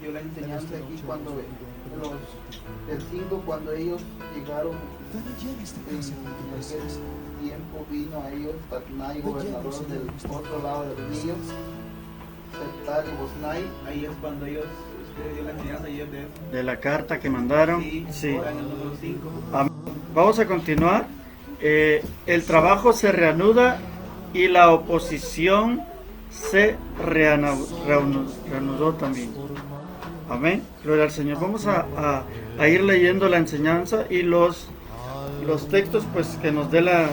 dio la enseñanza aquí cuando el 5, cuando ellos llegaron en aquel tiempo, vino a ellos Tatnai, gobernador del otro lado del río, Septar y Bosnai. Ahí es cuando ellos dio la enseñanza ayer de la carta que mandaron. Sí. Ahora en el número 5. Vamos a continuar. El trabajo se reanuda y la oposición se reanudó también. Amén. Gloria al Señor. Vamos a ir leyendo la enseñanza y los textos pues que nos dé la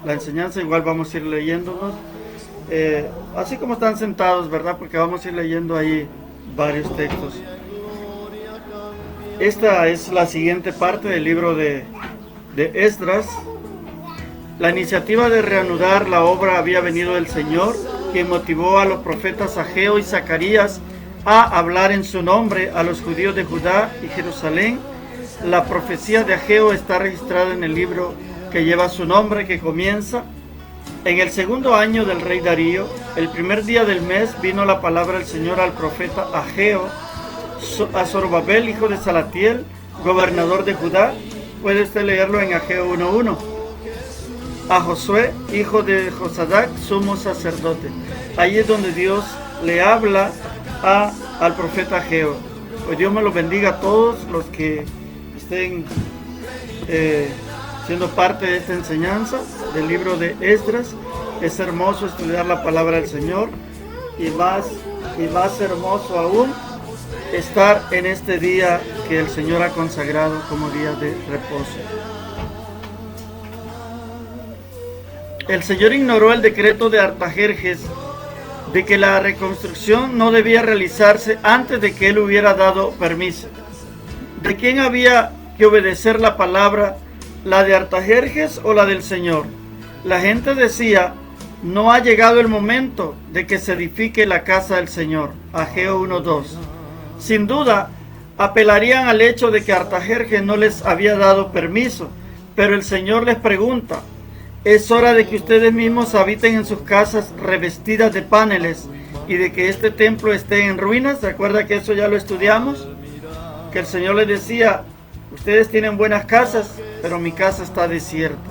enseñanza. Igual vamos a ir leyéndonos. Así como están sentados, ¿verdad? Porque vamos a ir leyendo ahí varios textos. Esta es la siguiente parte del libro de Esdras. La iniciativa de reanudar la obra había venido del Señor, quien motivó a los profetas Ageo y Zacarías a hablar en su nombre a los judíos de Judá y Jerusalén. La profecía de Ageo está registrada en el libro que lleva su nombre, que comienza: en el segundo año del rey Darío, el primer día del mes, vino la palabra del Señor al profeta Ageo, a Zorobabel, hijo de Salatiel, gobernador de Judá. Puede usted leerlo en Ageo 1:1. A Josué, hijo de Josadac, sumo sacerdote. Ahí es donde Dios le habla al profeta Ageo. Pues Dios me los bendiga a todos los que estén siendo parte de esta enseñanza del libro de Esdras. Es hermoso estudiar la palabra del Señor y más hermoso aún estar en este día que el Señor ha consagrado como día de reposo. El Señor ignoró el decreto de Artajerjes de que la reconstrucción no debía realizarse antes de que él hubiera dado permiso. ¿De quién había que obedecer la palabra, la de Artajerjes o la del Señor? La gente decía: no ha llegado el momento de que se edifique la casa del Señor. Ageo 1:2. Sin duda, apelarían al hecho de que Artajerjes no les había dado permiso, pero el Señor les pregunta: es hora de que ustedes mismos habiten en sus casas revestidas de paneles y de que este templo esté en ruinas. ¿Se acuerda que eso ya lo estudiamos? Que el Señor les decía: ustedes tienen buenas casas, pero mi casa está desierta.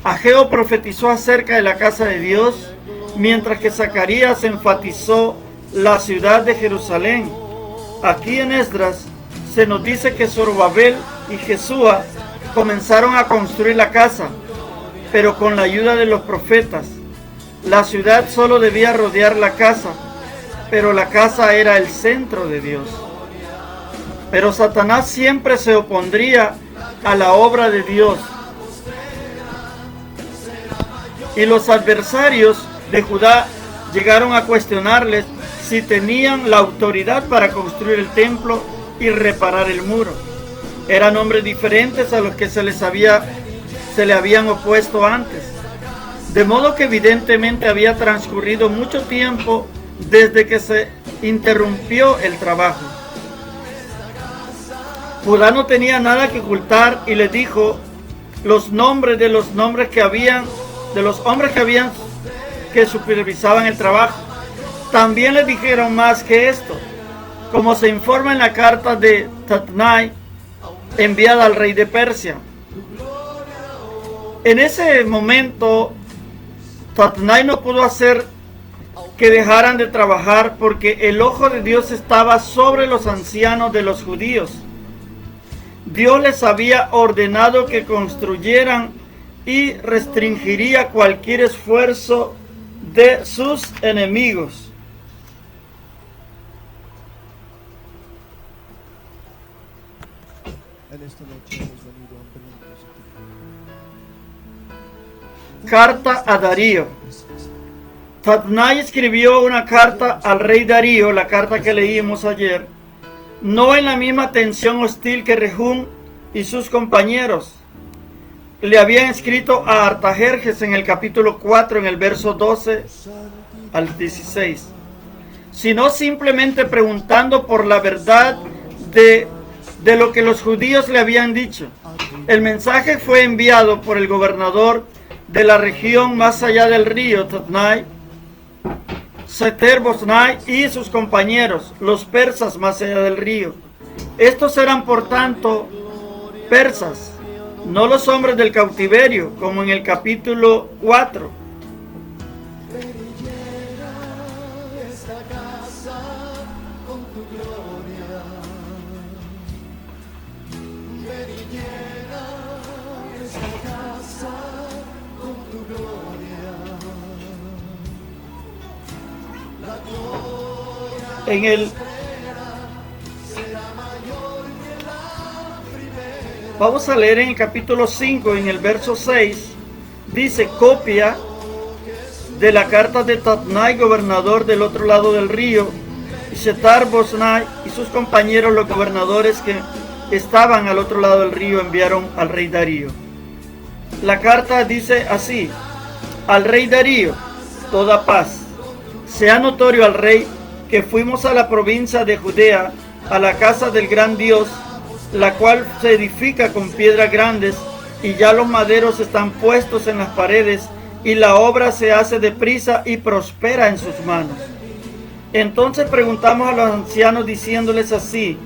Ageo profetizó acerca de la casa de Dios, mientras que Zacarías enfatizó la ciudad de Jerusalén. Aquí en Esdras se nos dice que Zorobabel y Jesúa comenzaron a construir la casa, pero con la ayuda de los profetas. La ciudad solo debía rodear la casa, pero la casa era el centro de Dios. Pero Satanás siempre se opondría a la obra de Dios. Y los adversarios de Judá llegaron a cuestionarles si tenían la autoridad para construir el templo y reparar el muro. Eran hombres diferentes a los que se le habían opuesto antes. De modo que evidentemente había transcurrido mucho tiempo desde que se interrumpió el trabajo. Judá no tenía nada que ocultar y les dijo los nombres de los hombres que supervisaban el trabajo. También les dijeron más que esto, como se informa en la carta de Tatnai enviada al rey de Persia. En ese momento, Tatnai no pudo hacer que dejaran de trabajar porque el ojo de Dios estaba sobre los ancianos de los judíos. Dios les había ordenado que construyeran y restringiría cualquier esfuerzo de sus enemigos. Carta a Darío. Tatnai escribió una carta al rey Darío, la carta que leímos ayer, no en la misma tensión hostil que Rehum y sus compañeros le habían escrito a Artajerjes en el capítulo 4, en el verso 12 al 16, sino simplemente preguntando por la verdad de lo que los judíos le habían dicho. El mensaje fue enviado por el gobernador de la región más allá del río, Tatnai, Setar-Boznai y sus compañeros, los persas más allá del río. Estos eran por tanto persas, no los hombres del cautiverio, como en el capítulo 4. Vamos a leer en el capítulo 5, en el verso 6, dice: copia de la carta de Tatnai, gobernador del otro lado del río, y Setar-Boznai y sus compañeros, los gobernadores que estaban al otro lado del río, enviaron al rey Darío. La carta dice así: al rey Darío, toda paz. Sea notorio al rey que fuimos a la provincia de Judea, a la casa del gran Dios, la cual se edifica con piedras grandes, y ya los maderos están puestos en las paredes, y la obra se hace deprisa y prospera en sus manos. Entonces preguntamos a los ancianos diciéndoles así: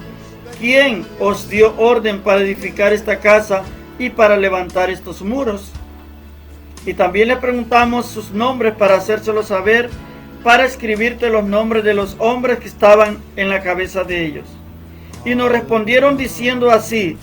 ¿quién os dio orden para edificar esta casa y para levantar estos muros? Y también le preguntamos sus nombres para hacérselos saber, para escribirte los nombres de los hombres que estaban en la cabeza de ellos. Y nos respondieron diciendo así: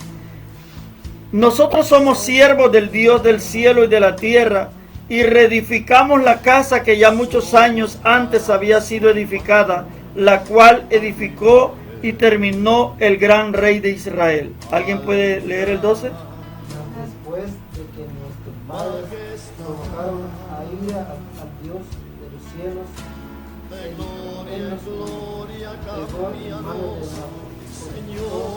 nosotros somos siervos del Dios del cielo y de la tierra, y reedificamos la casa que ya muchos años antes había sido edificada, la cual edificó y terminó el gran rey de Israel. ¿Alguien puede leer el 12? Después de que nuestros padres provocaron a ira a Dios de los cielos, Él nos entregó en manos de Nabucodonosor,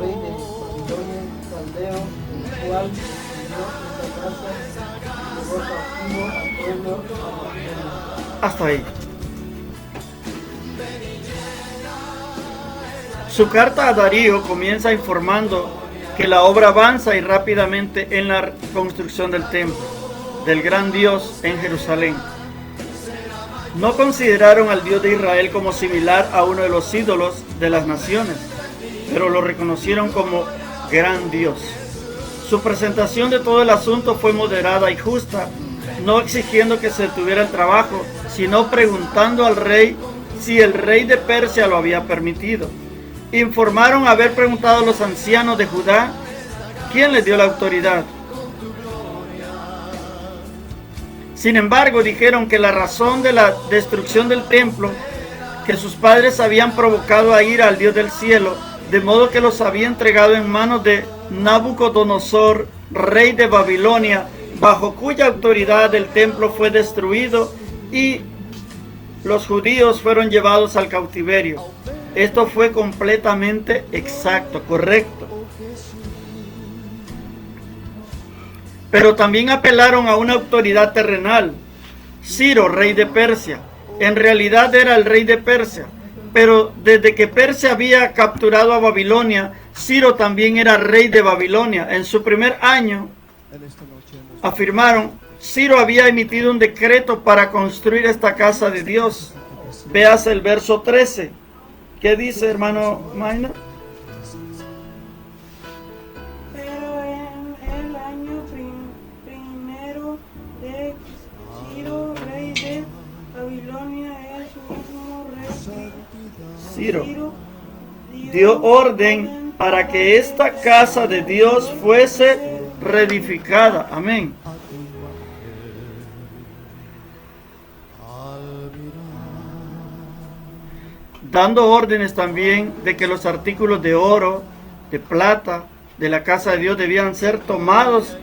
rey de Babilonia, Caldeo, el cual destruyó esta casa y llevó cautivo al pueblo a Babilonia. Hasta ahí. Su carta a Darío comienza informando que la obra avanza y rápidamente en la construcción del templo del gran Dios en Jerusalén. No consideraron al Dios de Israel como similar a uno de los ídolos de las naciones, pero lo reconocieron como gran Dios. Su presentación de todo el asunto fue moderada y justa, no exigiendo que se detuviera el trabajo, sino preguntando al rey si el rey de Persia lo había permitido. Informaron haber preguntado a los ancianos de Judá quién les dio la autoridad. Sin embargo, dijeron que la razón de la destrucción del templo, que sus padres habían provocado a ira al Dios del cielo, de modo que los había entregado en manos de Nabucodonosor, rey de Babilonia, bajo cuya autoridad el templo fue destruido y los judíos fueron llevados al cautiverio. Esto fue completamente exacto, correcto. Pero también apelaron a una autoridad terrenal. Ciro, rey de Persia, en realidad era el rey de Persia, pero desde que Persia había capturado a Babilonia, Ciro también era rey de Babilonia. En su primer año, afirmaron, Ciro había emitido un decreto para construir esta casa de Dios. Veas el verso 13. ¿Qué dice, hermano Maynard? Pero en el año primero de Ciro, rey de Babilonia, es mismo rey Ciro dio orden para que esta casa de Dios fuese reedificada. Amén. Dando órdenes también de que los artículos de oro, de plata, de la casa de Dios debían ser tomados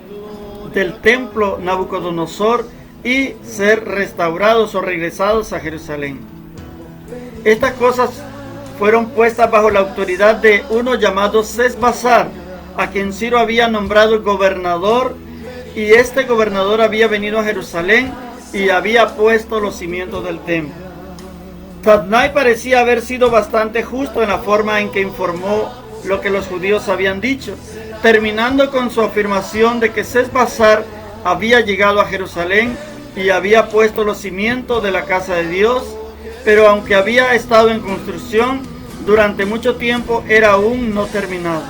del templo Nabucodonosor y ser restaurados o regresados a Jerusalén. Estas cosas fueron puestas bajo la autoridad de uno llamado Sesbazar, a quien Ciro había nombrado gobernador, y este gobernador había venido a Jerusalén y había puesto los cimientos del templo. Tatnai parecía haber sido bastante justo en la forma en que informó lo que los judíos habían dicho, terminando con su afirmación de que Sesbazar había llegado a Jerusalén y había puesto los cimientos de la casa de Dios, pero aunque había estado en construcción durante mucho tiempo, era aún no terminado.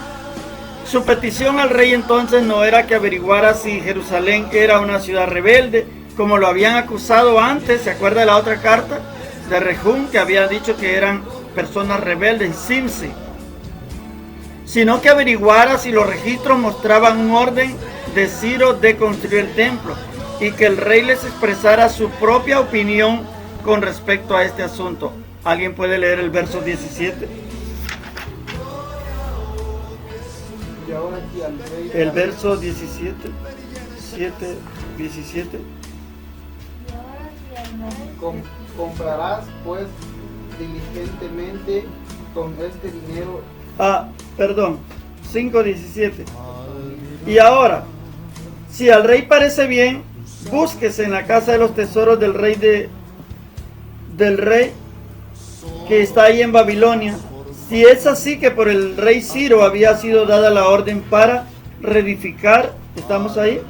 Su petición al rey entonces no era que averiguara si Jerusalén era una ciudad rebelde, como lo habían acusado antes. ¿Se acuerda de la otra carta de Rehum, que había dicho que eran personas rebeldes, Simsi? Sino que averiguara si los registros mostraban un orden de Ciro de construir el templo, y que el rey les expresara su propia opinión con respecto a este asunto. ¿Alguien puede leer el verso 17? Y ahora si al rey El verso 17, 17. comprarás pues diligentemente con este dinero. Perdón, 5:17. Y ahora, si al rey parece bien, búsquese en la casa de los tesoros del rey que está ahí en Babilonia. Si es así que por el rey Ciro había sido dada la orden para reedificar, ¿estamos ahí?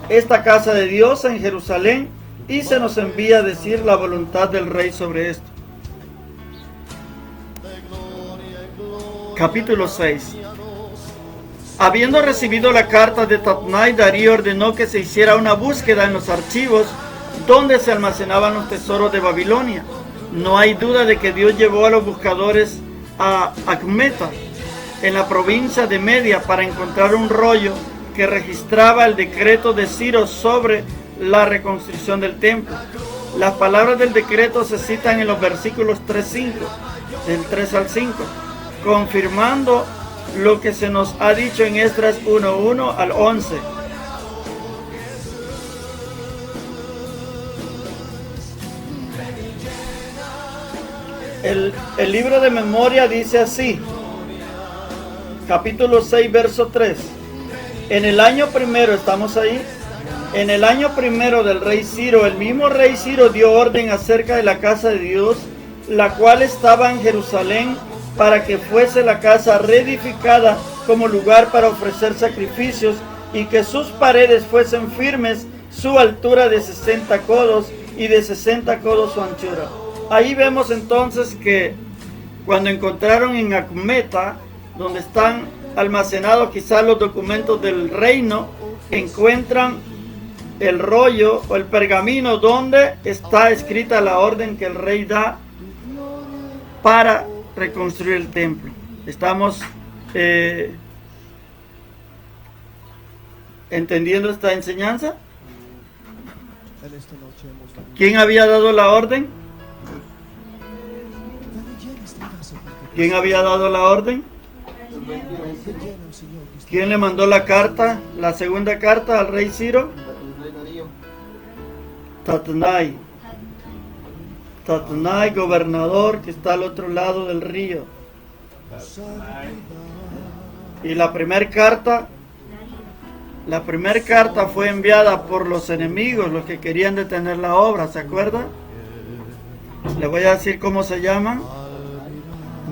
Esta casa de Dios en Jerusalén, y se nos envía a decir la voluntad del rey sobre esto. Capítulo 6. Habiendo recibido la carta de Tatnai, Darío ordenó que se hiciera una búsqueda en los archivos donde se almacenaban los tesoros de Babilonia. No hay duda de que Dios llevó a los buscadores a Acmeta, en la provincia de Media, para encontrar un rollo que registraba el decreto de Ciro sobre la reconstrucción del templo. Las palabras del decreto se citan en los versículos 3-5, del 3 al 5, confirmando lo que se nos ha dicho en Esdras 1:1 al 11. El libro de memoria dice así, capítulo 6, verso 3. En el año primero, ¿estamos ahí? En el año primero del rey Ciro, el mismo rey Ciro dio orden acerca de la casa de Dios, la cual estaba en Jerusalén, para que fuese la casa reedificada como lugar para ofrecer sacrificios, y que sus paredes fuesen firmes, su altura de 60 codos y de 60 codos su anchura. Ahí vemos entonces que cuando encontraron en Acmeta, donde están almacenados quizás los documentos del reino, encuentran el rollo o el pergamino donde está escrita la orden que el rey da para reconstruir el templo. ¿Estamos entendiendo esta enseñanza? ¿Quién había dado la orden? ¿Quién había dado la orden? ¿Quién le mandó la carta, la segunda carta al rey Ciro? Tatnai. Tatnai, gobernador, que está al otro lado del río. Y la primera carta fue enviada por los enemigos, los que querían detener la obra, ¿se acuerda? Le voy a decir cómo se llaman.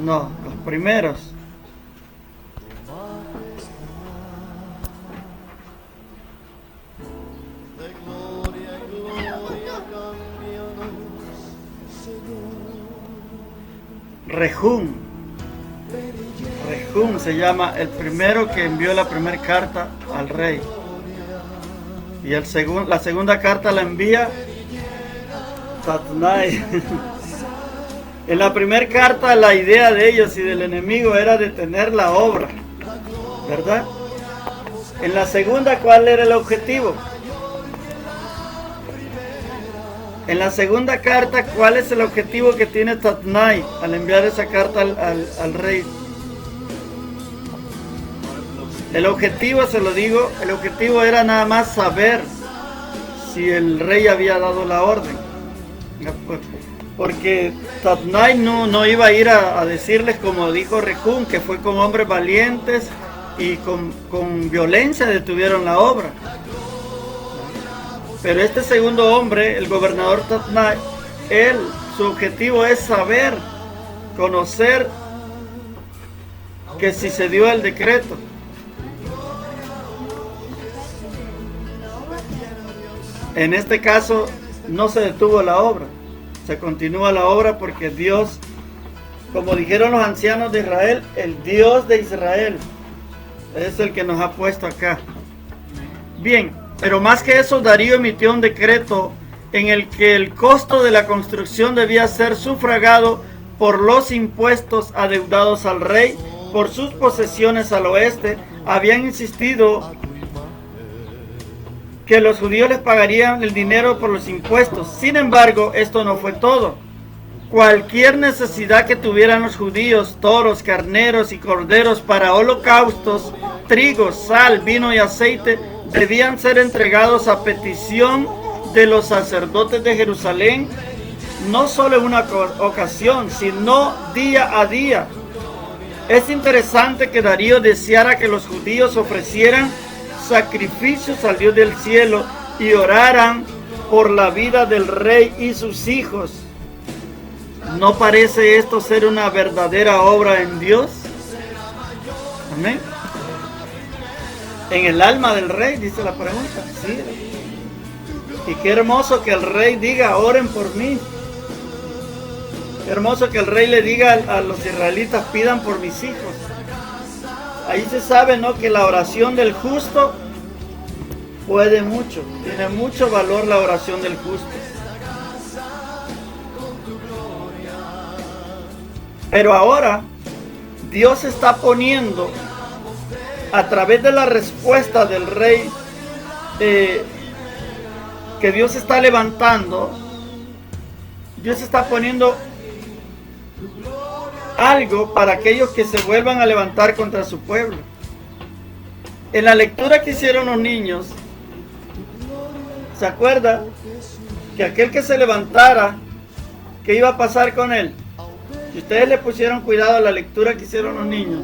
No, los primeros. Rehum se llama el primero que envió la primera carta al rey. Y la segunda carta la envía Tatnai. En la primera carta la idea de ellos y del enemigo era detener la obra, ¿verdad? En la segunda, ¿cuál era el objetivo? En la segunda carta, ¿cuál es el objetivo que tiene Tatnai al enviar esa carta al rey? El objetivo, se lo digo, el objetivo era nada más saber si el rey había dado la orden. Porque Tatnai no iba a ir a decirles, como dijo Rehum, que fue con hombres valientes y con violencia detuvieron la obra. Pero este segundo hombre, el gobernador Tatnai, su objetivo es saber, conocer que si se dio el decreto. En este caso no se detuvo la obra, se continúa la obra porque Dios, como dijeron los ancianos de Israel, el Dios de Israel es el que nos ha puesto acá. Bien, pero más que eso, Darío emitió un decreto en el que el costo de la construcción debía ser sufragado por los impuestos adeudados al rey por sus posesiones al oeste. Habían insistido que los judíos les pagarían el dinero por los impuestos. Sin embargo, esto no fue todo. Cualquier necesidad que tuvieran los judíos, toros, carneros y corderos para holocaustos, trigo, sal, vino y aceite, debían ser entregados a petición de los sacerdotes de Jerusalén, no solo en una ocasión, sino día a día. Es interesante que Darío deseara que los judíos ofrecieran sacrificios al Dios del cielo y oraran por la vida del rey y sus hijos. ¿No parece esto ser una verdadera obra en Dios? Amén. En el alma del rey, dice la pregunta. Sí. Y qué hermoso que el rey diga, oren por mí. Qué hermoso que el rey le diga a los israelitas, pidan por mis hijos. Ahí se sabe, ¿no?, que la oración del justo puede mucho. Tiene mucho valor la oración del justo. Pero ahora Dios está poniendo, a través de la respuesta del rey, que Dios está levantando, Dios está poniendo algo para aquellos que se vuelvan a levantar contra su pueblo. En la lectura que hicieron los niños, ¿se acuerda? Que aquel que se levantara, ¿qué iba a pasar con él? Si ustedes le pusieron cuidado a la lectura que hicieron los niños,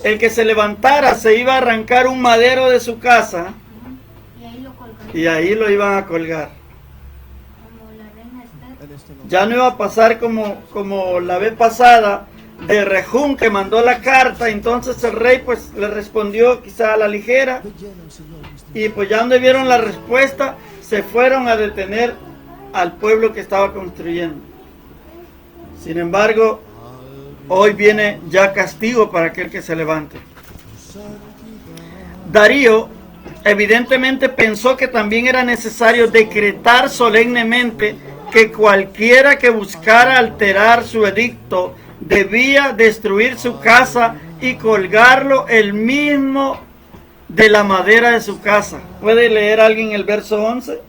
el que se levantara se iba a arrancar un madero de su casa y ahí lo iban a colgar. Ya no iba a pasar como la vez pasada de Rejún, que mandó la carta. Entonces el rey pues le respondió quizá a la ligera, y pues ya donde vieron la respuesta se fueron a detener al pueblo que estaba construyendo. Sin embargo, hoy viene ya castigo para aquel que se levante. Darío evidentemente pensó que también era necesario decretar solemnemente que cualquiera que buscara alterar su edicto debía destruir su casa y colgarlo él mismo de la madera de su casa. ¿Puede leer alguien el verso 11?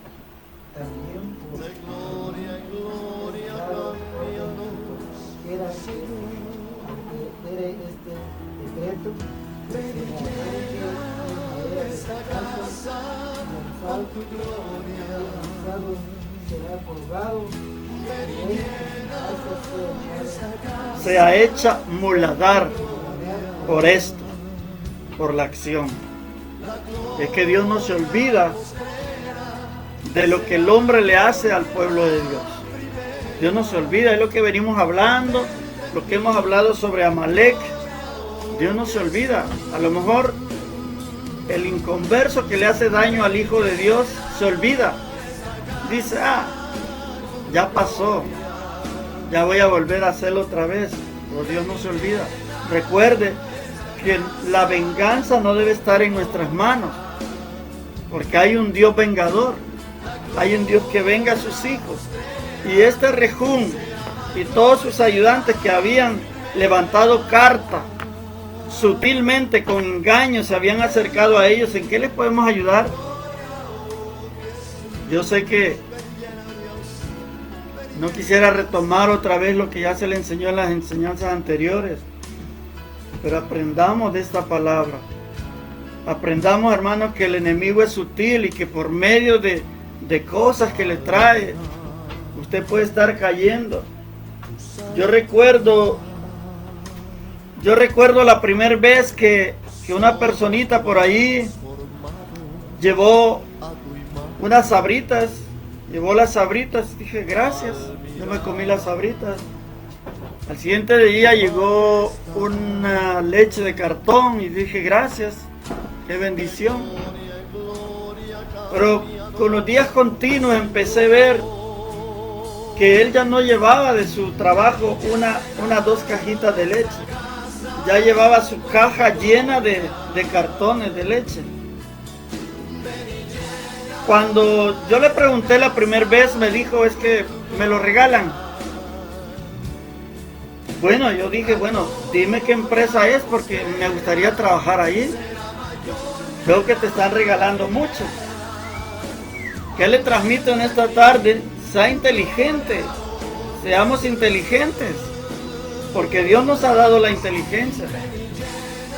Sea hecha muladar por esto, por la acción. Es que Dios no se olvida de lo que el hombre le hace al pueblo de Dios. Dios no se olvida, es lo que venimos hablando, lo que hemos hablado sobre Amalek. Dios no se olvida. A lo mejor el inconverso que le hace daño al Hijo de Dios se olvida. Dice, ya pasó, ya voy a volver a hacerlo otra vez. Pero Dios no se olvida. Recuerde que la venganza no debe estar en nuestras manos, porque hay un Dios vengador, hay un Dios que venga a sus hijos. Y este Rejún y todos sus ayudantes que habían levantado carta sutilmente, con engaño, se habían acercado a ellos. ¿En qué les podemos ayudar? Yo sé que no quisiera retomar otra vez lo que ya se le enseñó en las enseñanzas anteriores, pero aprendamos de esta palabra. Aprendamos, hermanos, que el enemigo es sutil y que por medio de cosas que le trae, usted puede estar cayendo. Yo recuerdo la primera vez que una personita por ahí llevó unas sabritas. Llevó las sabritas, dije gracias, yo me comí las sabritas. Al siguiente día llegó una leche de cartón y dije gracias, qué bendición. Pero con los días continuos empecé a ver que él ya no llevaba de su trabajo unas 2 cajitas de leche. Ya llevaba su caja llena de cartones de leche. Cuando yo le pregunté la primera vez, me dijo, es que me lo regalan. Bueno, yo dije, bueno, dime qué empresa es porque me gustaría trabajar ahí. Veo que te están regalando mucho. ¿Qué le transmito en esta tarde? Sea inteligente, seamos inteligentes, porque Dios nos ha dado la inteligencia.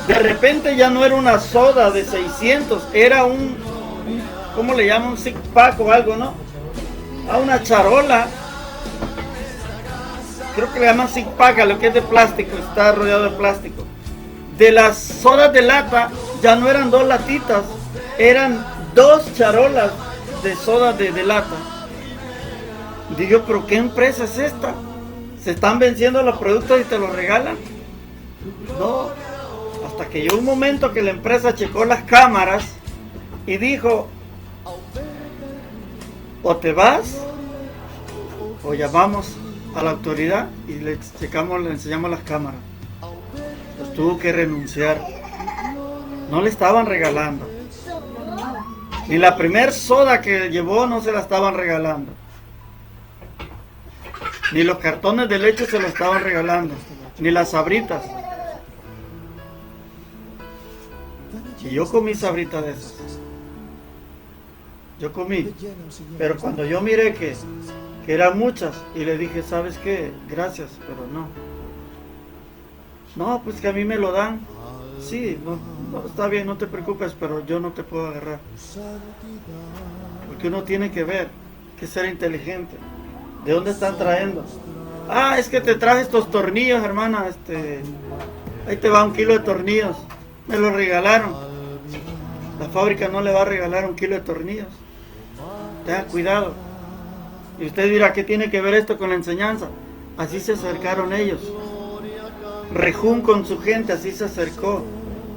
De repente ya no era una soda de 600, era ¿cómo le llaman? Un six pack o algo, ¿no? A una charola. Creo que le llaman six pack a lo que es de plástico, está rodeado de plástico. De las sodas de lata, ya no eran 2 latitas, eran 2 charolas de soda de lata. Digo, pero ¿qué empresa es esta? ¿Se están venciendo los productos y te los regalan? No, hasta que llegó un momento que la empresa checó las cámaras y dijo, o te vas o llamamos a la autoridad y le enseñamos las cámaras. Pues tuvo que renunciar. No le estaban regalando. Ni la primer soda que llevó no se la estaban regalando. Ni los cartones de leche se lo estaban regalando, ni las sabritas. Y yo comí sabritas de esas. Yo comí. Pero cuando yo miré que eran muchas, y le dije, ¿sabes qué? Gracias, pero no. No, pues que a mí me lo dan. Sí, no, está bien, no te preocupes, pero yo no te puedo agarrar. Porque uno tiene que ver, que ser inteligente. ¿De dónde están trayendo? Ah, es que te traje estos tornillos, hermana. Ahí te va 1 kilo de tornillos. Me los regalaron. La fábrica no le va a regalar 1 kilo de tornillos. Tenga cuidado. Y usted dirá, ¿qué tiene que ver esto con la enseñanza? Así se acercaron ellos. Rejún con su gente, así se acercó.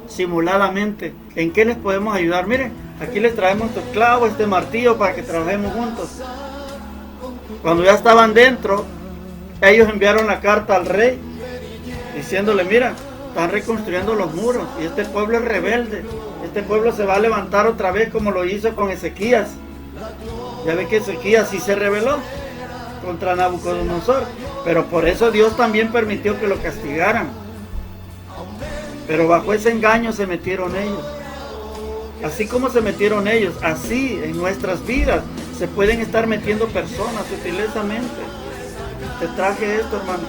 Simuladamente. ¿En qué les podemos ayudar? Miren, aquí les traemos estos clavos, este martillo para que trabajemos juntos. Cuando ya estaban dentro, ellos enviaron la carta al rey diciéndole, mira, están reconstruyendo los muros y este pueblo es rebelde. Este pueblo se va a levantar otra vez como lo hizo con Ezequías. Ya ve que Ezequías sí se rebeló contra Nabucodonosor, pero por eso Dios también permitió que lo castigaran. Pero bajo ese engaño se metieron ellos. Así como se metieron ellos, así en nuestras vidas se pueden estar metiendo personas sutilezmente. Te traje esto, hermano.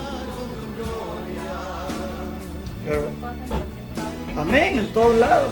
Amén, en todos lados.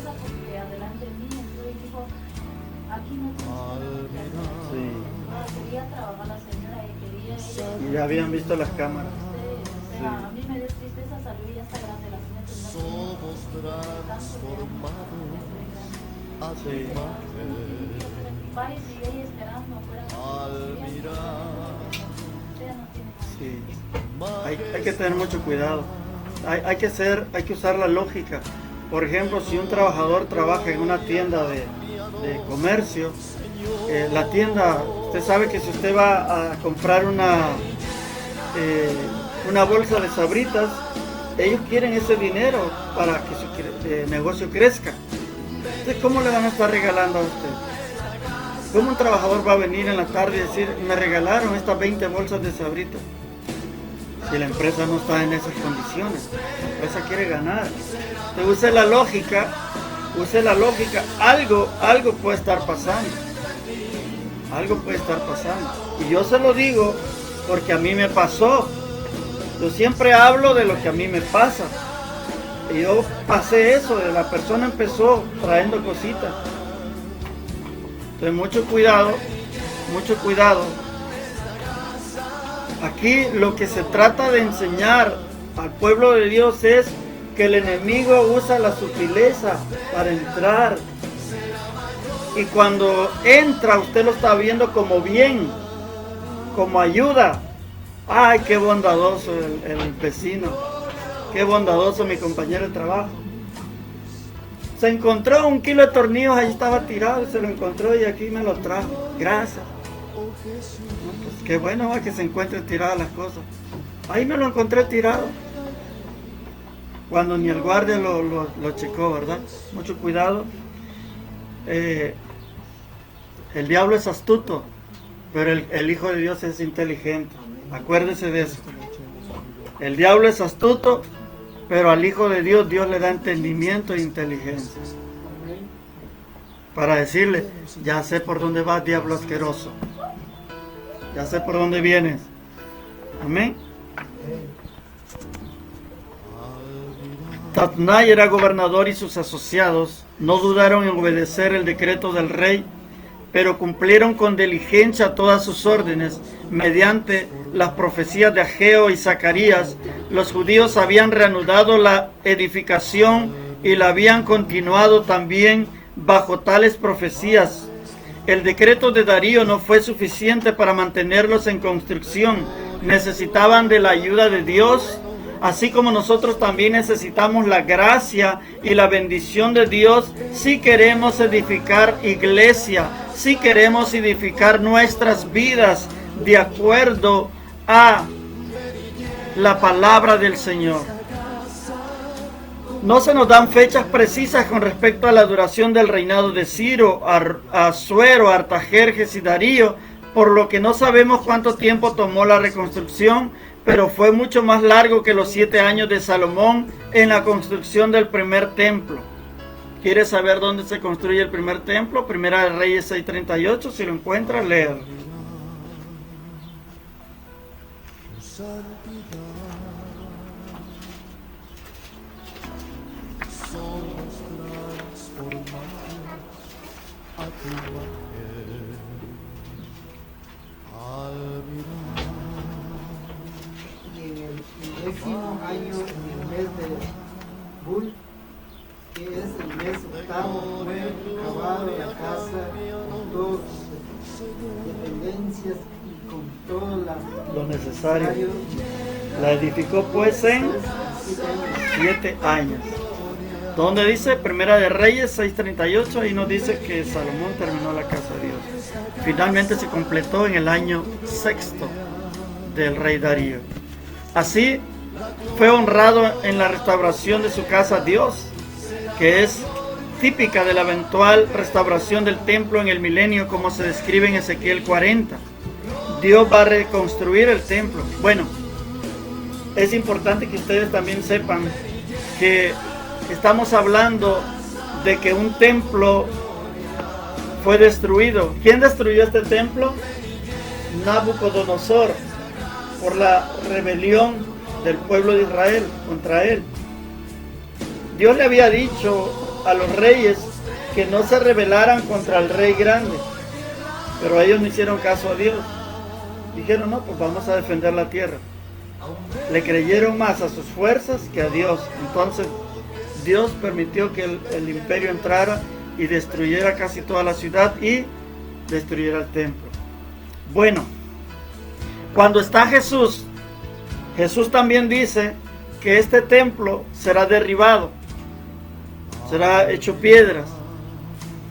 Porque adelante de mí entró y dijo, aquí no quería trabajar la señora y quería ella. Y ya habían visto las cámaras. Sí. A mí me dio tristeza salir y ya está grande la señora. Somos transformados. Sí. Vaya y sigue ahí esperando afuera. Sí. Hay que tener mucho cuidado. Hay que usar la lógica. Por ejemplo, si un trabajador trabaja en una tienda de comercio, la tienda, usted sabe que si usted va a comprar una bolsa de sabritas, ellos quieren ese dinero para que su negocio crezca. Entonces, ¿cómo le van a estar regalando a usted? ¿Cómo un trabajador va a venir en la tarde y decir, me regalaron estas 20 bolsas de sabritas? Si la empresa no está en esas condiciones, la empresa quiere ganar. Use la lógica, algo puede estar pasando. Algo puede estar pasando. Y yo se lo digo porque a mí me pasó. Yo siempre hablo de lo que a mí me pasa. Y yo pasé eso, la persona empezó trayendo cositas. Entonces mucho cuidado, mucho cuidado. Aquí lo que se trata de enseñar al pueblo de Dios es que el enemigo usa la sutileza para entrar. Y cuando entra, usted lo está viendo como bien, como ayuda. Ay, qué bondadoso el vecino, qué bondadoso mi compañero de trabajo. Se encontró 1 kilo de tornillos, ahí estaba tirado, se lo encontró y aquí me lo trajo. Gracias. No, pues qué bueno que se encuentren tiradas las cosas. Ahí me lo encontré tirado. Cuando ni el guardia lo checó, ¿verdad? Mucho cuidado. El diablo es astuto, pero el Hijo de Dios es inteligente. Acuérdese de eso. El diablo es astuto, pero al Hijo de Dios, Dios le da entendimiento e inteligencia. Para decirle, ya sé por dónde vas, diablo asqueroso. Ya sé por dónde vienes. Amén. Tatnai era gobernador y sus asociados no dudaron en obedecer el decreto del rey, pero cumplieron con diligencia todas sus órdenes. Mediante las profecías de Ageo y Zacarías, los judíos habían reanudado la edificación y la habían continuado también bajo tales profecías. El decreto de Darío no fue suficiente para mantenerlos en construcción. Necesitaban de la ayuda de Dios, así como nosotros también necesitamos la gracia y la bendición de Dios si queremos edificar iglesia, si queremos edificar nuestras vidas de acuerdo a la palabra del Señor. No se nos dan fechas precisas con respecto a la duración del reinado de Ciro, Asuero, Artajerjes y Darío, por lo que no sabemos cuánto tiempo tomó la reconstrucción, pero fue mucho más largo que los 7 años de Salomón en la construcción del primer templo. ¿Quieres saber dónde se construye el primer templo? Primera de Reyes 6:38, si lo encuentras, léelo. Y en el 10º año, en el mes de Bul, que es el mes octavo, fue acabada la casa con todas sus dependencias y con todo lo necesario. La edificó pues en 7 años. ¿Dónde dice? Primera de Reyes 6:38, ahí nos dice que Salomón terminó la casa de Dios. Finalmente se completó en el año 6º del rey Darío. Así fue honrado en la restauración de su casa Dios, que es típica de la eventual restauración del templo en el milenio, como se describe en Ezequiel 40. Dios va a reconstruir el templo. Bueno, es importante que ustedes también sepan que estamos hablando de que un templo fue destruido. ¿Quién destruyó este templo? Nabucodonosor, por la rebelión del pueblo de Israel contra él. Dios le había dicho a los reyes que no se rebelaran contra el rey grande, pero ellos no hicieron caso a Dios. Dijeron, no, pues vamos a defender la tierra. Le creyeron más a sus fuerzas que a Dios. Entonces Dios permitió que el imperio entrara y destruyera casi toda la ciudad y destruyera el templo. Bueno, cuando está Jesús, Jesús también dice que este templo será derribado, será hecho piedras,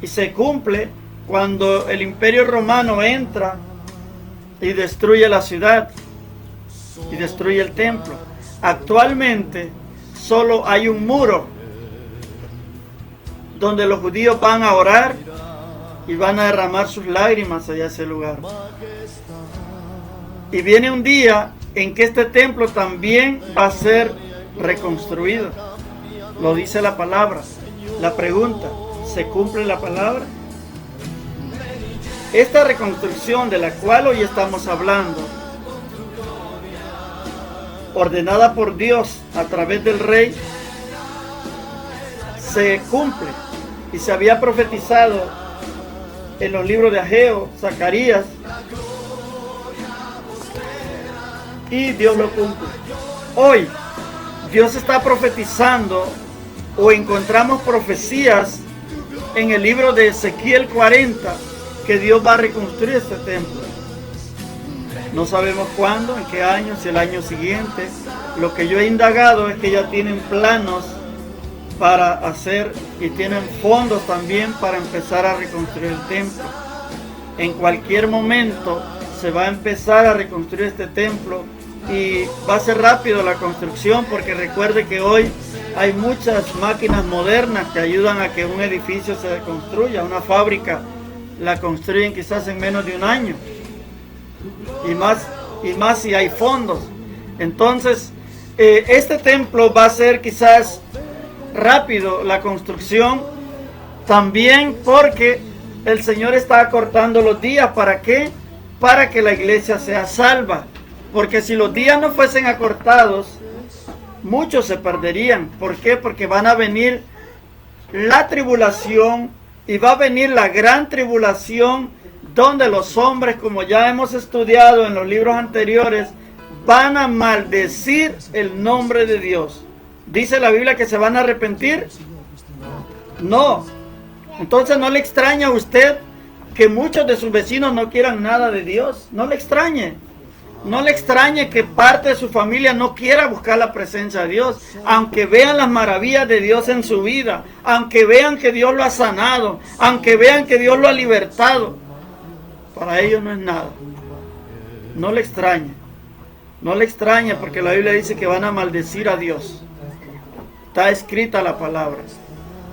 y se cumple cuando el imperio romano entra y destruye la ciudad y destruye el templo. Actualmente solo hay un muro donde los judíos van a orar y van a derramar sus lágrimas allá a ese lugar. Y viene un día en que este templo también va a ser reconstruido. Lo dice la palabra. La pregunta, ¿se cumple la palabra? Esta reconstrucción de la cual hoy estamos hablando, ordenada por Dios a través del rey, se cumple y se había profetizado en los libros de Ageo, Zacarías, y Dios lo cumple. Hoy Dios está profetizando, o encontramos profecías en el libro de Ezequiel 40, que Dios va a reconstruir este templo. No sabemos cuándo, en qué año, si el año siguiente. Lo que yo he indagado es que ya tienen planos para hacer y tienen fondos también para empezar a reconstruir el templo. En cualquier momento se va a empezar a reconstruir este templo y va a ser rápido la construcción, porque recuerde que hoy hay muchas máquinas modernas que ayudan a que un edificio se construya. Una fábrica la construyen quizás en menos de un año y más si hay fondos. Entonces este templo va a ser quizás rápido la construcción, también porque el Señor está acortando los días. ¿Para qué? Para que la iglesia sea salva, porque si los días no fuesen acortados, muchos se perderían. ¿Por qué? Porque van a venir la tribulación y va a venir la gran tribulación, donde los hombres, como ya hemos estudiado en los libros anteriores, van a maldecir el nombre de Dios. ¿Dice la Biblia que se van a arrepentir? No. Entonces no le extraña a usted que muchos de sus vecinos no quieran nada de Dios. No le extrañe. No le extrañe que parte de su familia no quiera buscar la presencia de Dios, aunque vean las maravillas de Dios en su vida, aunque vean que Dios lo ha sanado, aunque vean que Dios lo ha libertado. Para ellos no es nada. No le extrañe. No le extrañe, porque la Biblia dice que van a maldecir a Dios. Está escrita la palabra.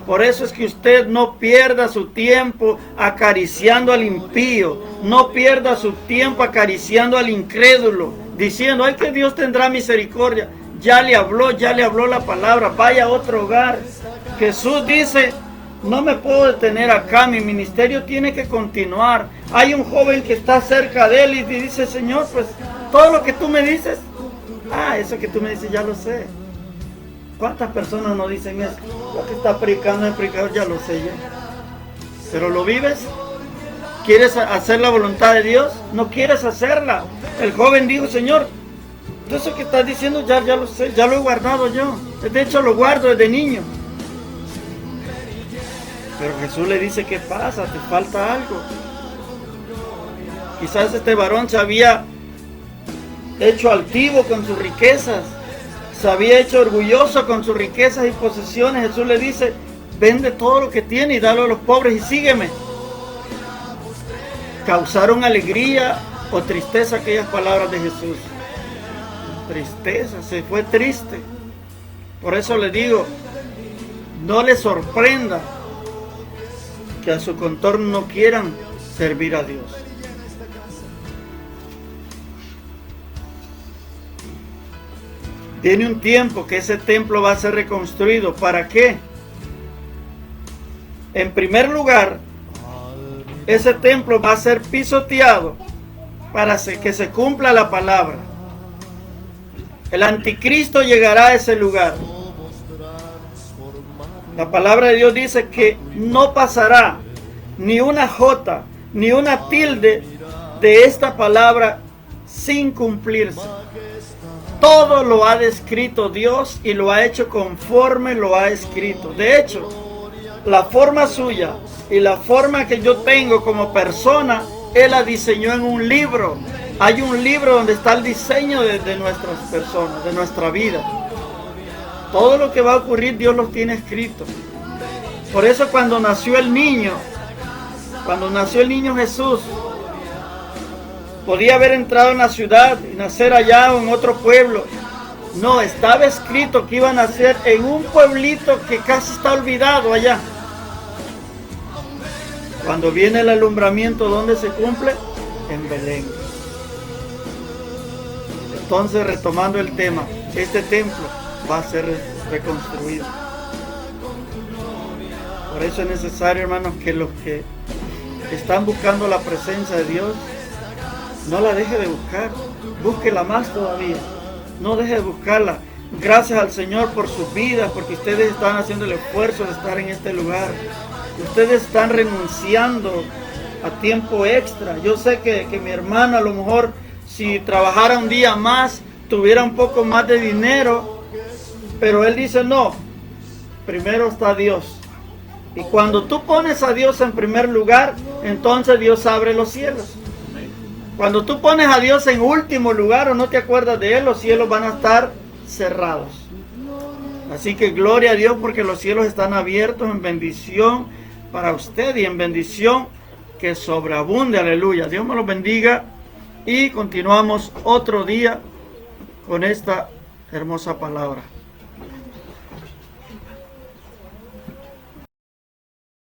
Por eso es que usted no pierda su tiempo acariciando al impío. No pierda su tiempo acariciando al incrédulo, diciendo, ay, que Dios tendrá misericordia. Ya le habló la palabra. Vaya a otro hogar. Jesús dice, no me puedo detener acá, mi ministerio tiene que continuar. Hay un joven que está cerca de él y dice, Señor, pues todo lo que tú me dices, eso que tú me dices ya lo sé. ¿Cuántas personas no dicen eso? Lo que está predicando el predicador ya lo sé yo. ¿Pero lo vives? ¿Quieres hacer la voluntad de Dios? No quieres hacerla. El joven dijo, Señor, eso que estás diciendo ya lo sé, ya lo he guardado yo. De hecho lo guardo desde niño. Pero Jesús le dice, ¿qué pasa? ¿Te falta algo? Quizás este varón se había hecho altivo con sus riquezas, se había hecho orgulloso con sus riquezas y posesiones. Jesús le dice, vende todo lo que tiene y dalo a los pobres y sígueme. ¿Causaron alegría o tristeza aquellas palabras de Jesús? Tristeza, se fue triste. Por eso le digo, no le sorprenda que a su contorno no quieran servir a Dios. Tiene un tiempo que ese templo va a ser reconstruido. ¿Para qué? En primer lugar, ese templo va a ser pisoteado para que se cumpla la palabra. El anticristo llegará a ese lugar. La palabra de Dios dice que no pasará ni una jota, ni una tilde de esta palabra sin cumplirse. Todo lo ha descrito Dios y lo ha hecho conforme lo ha escrito. De hecho, la forma suya y la forma que yo tengo como persona, Él la diseñó en un libro. Hay un libro donde está el diseño de nuestras personas, de nuestra vida. Todo lo que va a ocurrir Dios lo tiene escrito. Por eso cuando nació el niño Jesús, podía haber entrado en la ciudad y nacer allá o en otro pueblo. No, estaba escrito que iba a nacer en un pueblito que casi está olvidado allá. Cuando viene el alumbramiento, ¿dónde se cumple? En Belén. Entonces, retomando el tema, este templo va a ser reconstruido. Por eso es necesario, hermanos, que los que están buscando la presencia de Dios, no la deje de buscar, búsquela más todavía, no deje de buscarla. Gracias al Señor por sus vidas, porque ustedes están haciendo el esfuerzo de estar en este lugar. Ustedes están renunciando a tiempo extra. Yo sé que mi hermano a lo mejor si trabajara un día más, tuviera un poco más de dinero, pero él dice no, primero está Dios. Y cuando tú pones a Dios en primer lugar, entonces Dios abre los cielos. Cuando tú pones a Dios en último lugar o no te acuerdas de Él, los cielos van a estar cerrados. Así que gloria a Dios porque los cielos están abiertos en bendición para usted y en bendición que sobreabunde. Aleluya. Dios me los bendiga y continuamos otro día con esta hermosa palabra.